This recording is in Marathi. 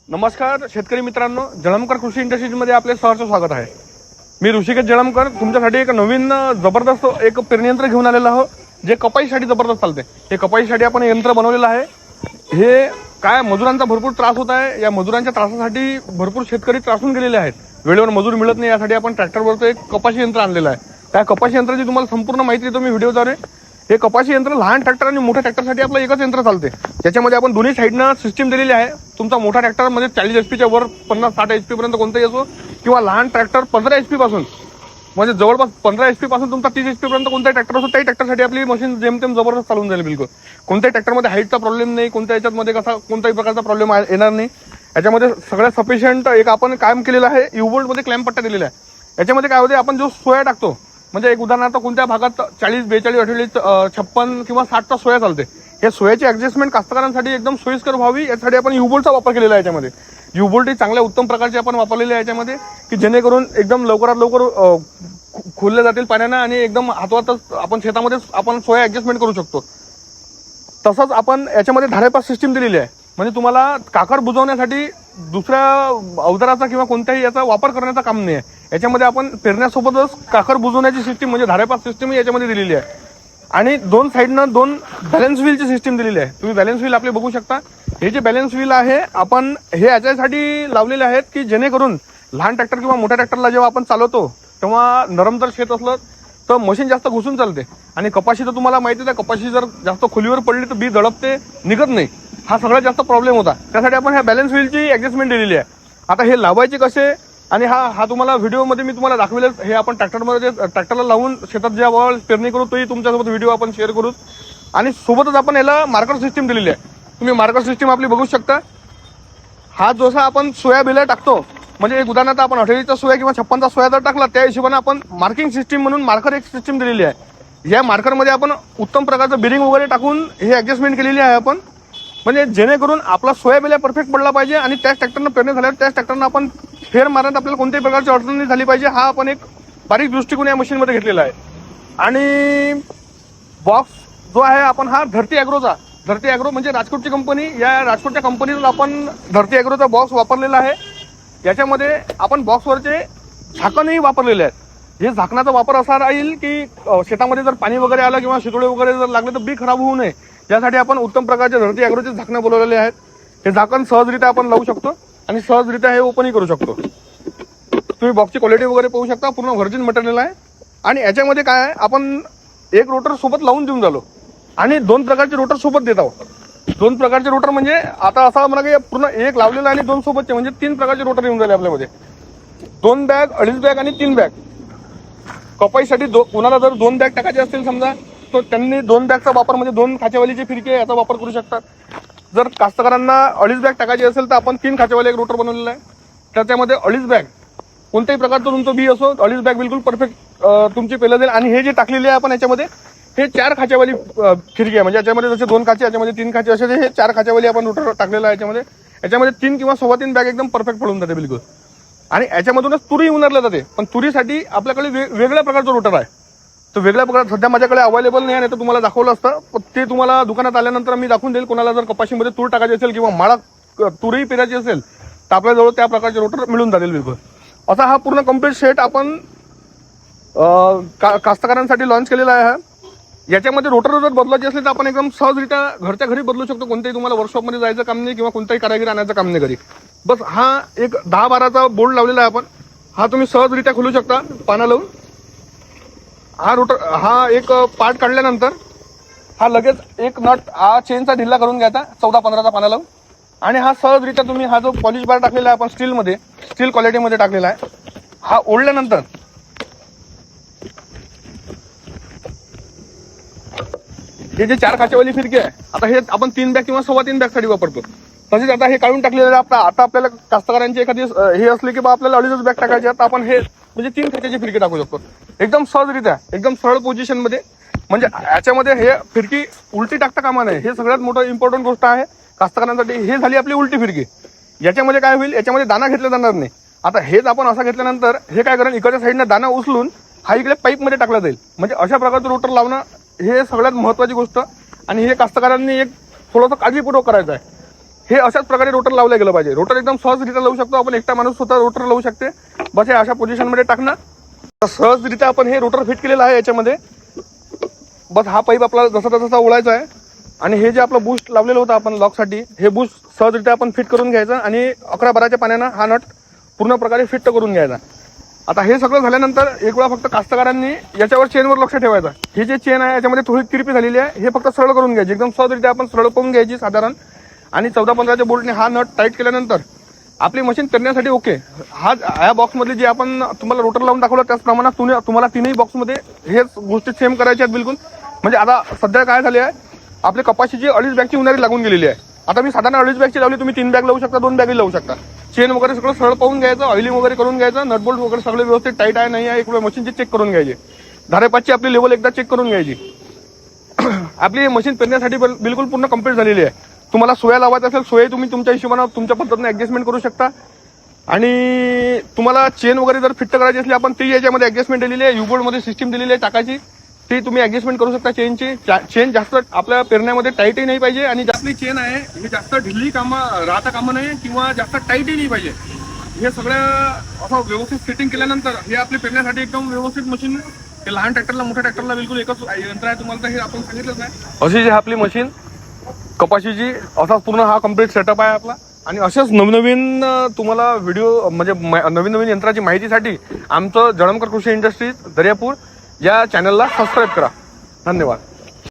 नमस्कार शेतकरी मित्रांनो, जळमकर कृषी इंडस्ट्रीजमध्ये आपले सहर्ष स्वागत आहे। मी ऋषिकेश जळमकर तुमच्यासाठी एक नवीन जबरदस्त एक पेरणी यंत्र घेऊन आलेलो आहो, जे कपाईसाठी जबरदस्त चालते। हे कपाईसाठी आपण यंत्र बनवलेलं आहे। हे काय मजुरांचा भरपूर त्रास होत आहे। या मजुरांच्या त्रासासाठी भरपूर शेतकरी त्रासून गेलेले आहेत। वेळेवर मजूर मिळत नाही, यासाठी आपण ट्रॅक्टरवरचं एक कपाशी यंत्र आणलेलं आहे। त्या कपाशी यंत्राची तुम्हाला संपूर्ण माहिती देतो मी व्हिडिओद्वारे। हे कपाशी यंत्र लहान ट्रॅक्टर आणि मोठ्या ट्रॅक्टरसाठी आपलं एकच यंत्र चालते। त्याच्यामध्ये आपण दोन्ही साईडनं सिस्टीम दिलेली आहे। तुमचा मोठा ट्रॅक्टर म्हणजे 40 HP वर 50-60 HP पर्यंत कोणताही असो, किंवा लहान ट्रॅक्टर 15 HP पासून म्हणजे जवळपास 15 HP पासून तुमचा 30 HP पर्यंत कोणताही ट्रॅक्टर असो, त्याही ट्रॅक्टरसाठी आपली मशीन जेमतेम जबरदस्त चालून जाईल। बिलकुल कोणत्याही ट्रॅक्टरमध्ये हाईटचा प्रॉब्लेम नाही, कोणत्या याच्यामध्ये कसा कोणत्याही प्रकारचा प्रॉब्लेम येणार नाही। याच्यामध्ये सगळ्यात सफिशियंट एक आपण काम केलेलं आहे, युबोल्ट मध्ये क्लॅम्प पट्टा दिलेला आहे। याच्यामध्ये काय होते, आपण जो सोया टाकतो म्हणजे एक उदाहरणार्थ कोणत्या भागात 40, 42, 48, 56 किंवा 60चा सोया चालते, हे सोयाची ऍडजस्टमेंट कास्तकारांसाठी एकदम सोयीस्कर व्हावी यासाठी आपण युबोल्टचा वापर केलेला आहे। याच्यामध्ये युबोल्ट ही चांगल्या उत्तम प्रकारचे आपण वापरलेले आहे याच्यामध्ये, की जेणेकरून एकदम लवकरात लवकर खोलले जातील पाण्यानं आणि एकदम हातवातच आपण शेतामध्ये आपण सोया ऍडजस्टमेंट करू शकतो। तसंच आपण याच्यामध्ये धारेपास सिस्टीम दिलेली आहे, म्हणजे तुम्हाला काकड बुजवण्यासाठी दुसऱ्या अवजाराचा किंवा कोणत्याही याचा वापर करण्याचा काम नाही आहे। याच्यामध्ये आपण पेरण्यासोबतच काकड बुजवण्याची सिस्टीम म्हणजे धारेपास सिस्टीम याच्यामध्ये दिलेली आहे। आणि दोन साईडनं दोन बॅलन्स व्हीलची सिस्टीम दिलेली आहे। तुम्ही बॅलन्स व्हील आपले बघू शकता। हे जे बॅलन्स व्हील आहे आपण हे याच्यासाठी लावलेले आहेत, की जेणेकरून लहान ट्रॅक्टर किंवा मोठ्या ट्रॅक्टरला जेव्हा आपण चालवतो तेव्हा नरम जर शेत असलं तर मशीन जास्त घुसून चालते। आणि कपाशी तर तुम्हाला माहितीच आहे, कपाशी जर जास्त खोलीवर पडली तर बी दडपते, निघत नाही। हा सगळ्यात जास्त प्रॉब्लेम होता, त्यासाठी आपण ह्या बॅलन्स व्हीलची ऍडजस्टमेंट दिलेली आहे। आता हे लावायचे कसे आणि हा तुम्हाला व्हिडिओमध्ये मी तुम्हाला दाखवेल। हे आपण ट्रॅक्टरला लावून शेतात जेव्हा पेरणी करू तोही तुमच्यासोबत व्हिडिओ आपण शेअर करू। आणि सोबतच आपण याला मार्कर सिस्टीम दिलेली आहे। तुम्ही मार्कर सिस्टीम आपली बघू शकता। हा जसा आपण सोया बिला टाकतो, म्हणजे एक उदाहरणार्थ आपण 28चा सोया किंवा 56चा सोया जर टाकला, त्या हिशोबाने आपण मार्किंग सिस्टीम म्हणून मार्कर एक सिस्टीम दिलेली आहे। या मार्करमध्ये आपण उत्तम प्रकारचं बिरिंग वगैरे टाकून हे ऍडजस्टमेंट केलेली आहे आपण, म्हणजे जेणेकरून आपला सोया बिला परफेक्ट पडला पाहिजे आणि त्याच ट्रॅक्टरनं पेरणी झाल्यावर त्याच ट्रॅक्टरनं आपण फेर मारण्यात आपल्याला कोणत्याही प्रकारची अडचण नाही झाली पाहिजे। हा आपण एक बारीक दृष्टिकोन या मशीनमध्ये घेतलेला आहे। आणि बॉक्स जो आहे आपण हा धरती ॲग्रो म्हणजे राजकोटची कंपनी, या राजकोटच्या कंपनीला आपण धरती ॲग्रोचा बॉक्स वापरलेला आहे। याच्यामध्ये आपण बॉक्सवरचे झाकणही वापरलेले आहेत। हे झाकणाचा वापर असा राहील की शेतामध्ये जर पाणी वगैरे आलं किंवा शितोळे वगैरे जर लागले तर बी खराब होऊ नये, यासाठी आपण उत्तम प्रकारचे धरती ॲग्रोचे झाकणं बोलवलेले आहेत। हे झाकण सहजरित्या आपण लावू शकतो आणि सहजरित्या हे ओपनही करू शकतो। तुम्ही बॉक्सची क्वालिटी वगैरे पाहू शकता, पूर्ण व्हर्जिन मटेरियल आहे। आणि याच्यामध्ये काय आहे, आपण एक रोटर सोबत लावून देऊन झालो आणि 2 प्रकारचे रोटर सोबत देत आहोत। 2 प्रकारचे रोटर म्हणजे आता असं म्हणा की पूर्ण एक लावलेला आणि 2 सोबतचे म्हणजे 3 प्रकारचे रोटर येऊन झाले आपल्यामध्ये। 2 बॅग, 2.5 बॅग आणि 3 बॅग। कपाईसाठी कोणाला जर 2 बॅग टाकायचे असतील समजा, तर त्यांनी 2 बॅगचा वापर म्हणजे 2 खाचेवालीचे फिरके याचा वापर करू शकतात। जर कास्तकारांना 2.5 बॅग टाकायची असेल तर आपण 3 खाचेवाले एक रोटर बनवलेला आहे। त्याच्यामध्ये 2.5 बॅग कोणत्याही प्रकारचं तुमचं बी असो, 2.5 बॅग बिलकुल परफेक्ट तुमची पेलं जाईल। आणि हे जे टाकलेले आहे आपण याच्यामध्ये हे 4 खाचेवाली खिडकी आहे, म्हणजे याच्यामध्ये जसे 2 खाचे याच्यामध्ये 3 खाचे असे हे 4 खाचेवाली आपण रोटर टाकलेला आहे। याच्यामध्ये 3 किंवा 3.25 बॅग एकदम परफेक्ट पडून जाते बिलकुल। आणि याच्यामधूनच तुरी उन्हारल्या जाते, पण तुरीसाठी आपल्याकडे वेगळ्या प्रकारचं रोटर आहे। तो वेगळ्या प्रकार सध्या माझ्याकडे अवेलेबल नाही आहे, तर तुम्हाला दाखवलं असतं, पण ते तुम्हाला दुकानात आल्यानंतर मी दाखवून देईल। कोणाला जर कपाशीमध्ये तूर टाकायची असेल किंवा माळा तुरही पेरायची असेल तर आपल्याजवळ त्या प्रकारचे रोटर मिळून जातील बिलकुल। असा हा पूर्ण कम्प्लीट सेट आपण कास्तकारांसाठी लॉन्च केलेला आहे। याच्यामध्ये रोटर जर बदलायचे असले तर आपण एकदम सहजरित्या घरच्या घरी बदलू शकतो। कोणत्याही तुम्हाला वर्कशॉपमध्ये जायचं काम नाही किंवा कोणताही कारागीर आणायचं काम नाही घरी। बस हा एक 10-12चा बोल्ट लावलेला आहे आपण, हा तुम्ही सहजरित्या खोलू शकता पाना लावून। हा रोटर हा एक पार्ट काढल्यानंतर हा लगेच एक नट हा चेनचा ढिल्ला करून घ्यायचा 14-15चा पाना लावून, आणि हा सहजरित्या तुम्ही हा जो पॉलिश बार टाकलेला आहे आपण स्टील क्वालिटीमध्ये टाकलेला आहे, हा ओढल्यानंतर हे जे 4 खाचेवाली फिरकी आहे, आता हे आपण 3 बॅग किंवा 3.25 बॅग साठी वापरतो। तसेच आता हे काढून टाकलेलं आहे। आता आपल्याला कास्तकारांची एखादी हे असले की बा आपल्याला 2.5 बॅग टाकायचे तर आपण हे म्हणजे 3 खाच्याची फिरकी टाकू शकतो एकदम सहजरित्या, एकदम सरळ पोझिशन मध्ये। म्हणजे याच्यामध्ये हे फिरकी उलटी टाकता कामा नये, हे सगळ्यात मोठं इम्पॉर्टंट गोष्ट आहे कास्तकारांसाठी। हे झाली आपली उलटी फिरकी। याच्यामध्ये काय होईल, याच्यामध्ये दाना घेतला जाणार नाही। आता हेच आपण असं घेतल्यानंतर हे काय करेल, इकडच्या साईडनं दाना उचलून हा इकडे पाईपमध्ये टाकला जाईल। म्हणजे अशा प्रकारचं रोटर लावणं हे सगळ्यात महत्त्वाची गोष्ट, आणि हे कास्तकारांनी एक थोडंसं काळजीपूर्वक करायचं आहे। हे अशाच प्रकारे रोटर लावलं गेलं पाहिजे. रोटर एकदम सहजरित्या लावू शकतो आपण, एकटा माणूस स्वतः रोटर लावू शकते. बस हे अशा पोझिशनमध्ये टाकणं, सहजरित्या आपण हे रोटर फिट केलेलं आहे याच्यामध्ये. बस हा पाईप आपल्याला जसा तसा ओळायचा आहे आणि हे जे आपलं बूस्ट लावलेलं होतं आपण लॉकसाठी, हे बूस्ट सहजरित्या आपण फिट करून घ्यायचं आणि 11-12च्या पाण्यानं हा नट पूर्ण प्रकारे फिट करून घ्यायचा. आता हे सगळं झाल्यानंतर एक वेळा फक्त कास्तकारांनी याच्यावर चेनवर लक्ष ठेवायचं. ही जे चेन आहे याच्यामध्ये थोडी तिरपी झालेली आहे, हे फक्त सरळ करून घ्यायची, एकदम सहजरित्या आपण सरळ करून घ्यायची साधारण. आणि 14-15च्या बोल्टने हा नट टाईट केल्यानंतर आपली मशीन पेरण्यासाठी ओके. ह्या बॉक्समधली जी आपण तुम्हाला रोटर लावून दाखवलं त्याच प्रमाणात तुम्हाला तीनही बॉक्समध्ये हेच गोष्टी सेम करायच्या आहेत बिलकुल. म्हणजे आता सध्या काय झाले आहे, आपली कपाशीची 2.5 बॅगची उन्हाळी लागून गेलेली आहे. आता मी साधारण 2.5 बॅगची लावली, तुम्ही 3 बॅग लावू शकता, 2 बॅगही लावू शकता. चेन वगैरे सगळं सरळ पाहून घ्यायचं, ऑइलिंग वगैरे करून घ्यायचं, नटबोल्ट वगैरे सगळे व्यवस्थित टाईट आहे नाही आहे एक वेळ मशीनची चेक करून घ्यायची. धारेपाचची आपली लेवल एकदा चेक करून घ्यायची. आपली मशीन पेरण्यासाठी बिलकुल पूर्ण कंप्लीट झालेली आहे. तुम्हाला सोया लावायचं असेल, सोया तुम्ही तुमच्या हिशोबाने तुमच्या पद्धतीने ऍडजस्टमेंट करू शकता. आणि तुम्हाला चेन वगैरे जर फिट करायची असली आपण ती याच्यामध्ये ऍडजस्टमेंट दिलेली आहे, युबोर्डमध्ये सिस्टीम दिलेली आहे टाकायची, ती तुम्ही ऍडजस्टमेंट करू शकता. चेन जास्त आपल्या पेरण्यामध्ये टाईटही नाही पाहिजे आणि जास्त चेन आहे ही जास्त ढिल्ली राहता कामा नये किंवा जास्त टाईटही नाही पाहिजे. हे सगळं असं व्यवस्थित सेटिंग केल्यानंतर हे आपली पेरण्यासाठी एकदम व्यवस्थित मशीन. हे लहान ट्रॅक्टरला मोठ्या ट्रॅक्टरला बिलकुल एकच यंत्र आहे, तुम्हाला तर हे आपण सांगितलंच नाही. अशी जी आपली मशीन कपाशीची असाच पूर्ण हा कम्प्लीट सेटअप आहे आपला. आणि अशाच नवनवीन तुम्हाला व्हिडिओ म्हणजे नवीन यंत्राची माहितीसाठी आमचं जळमकर कृषी इंडस्ट्रीज दर्यापूर या चॅनलला सबस्क्राईब करा. धन्यवाद.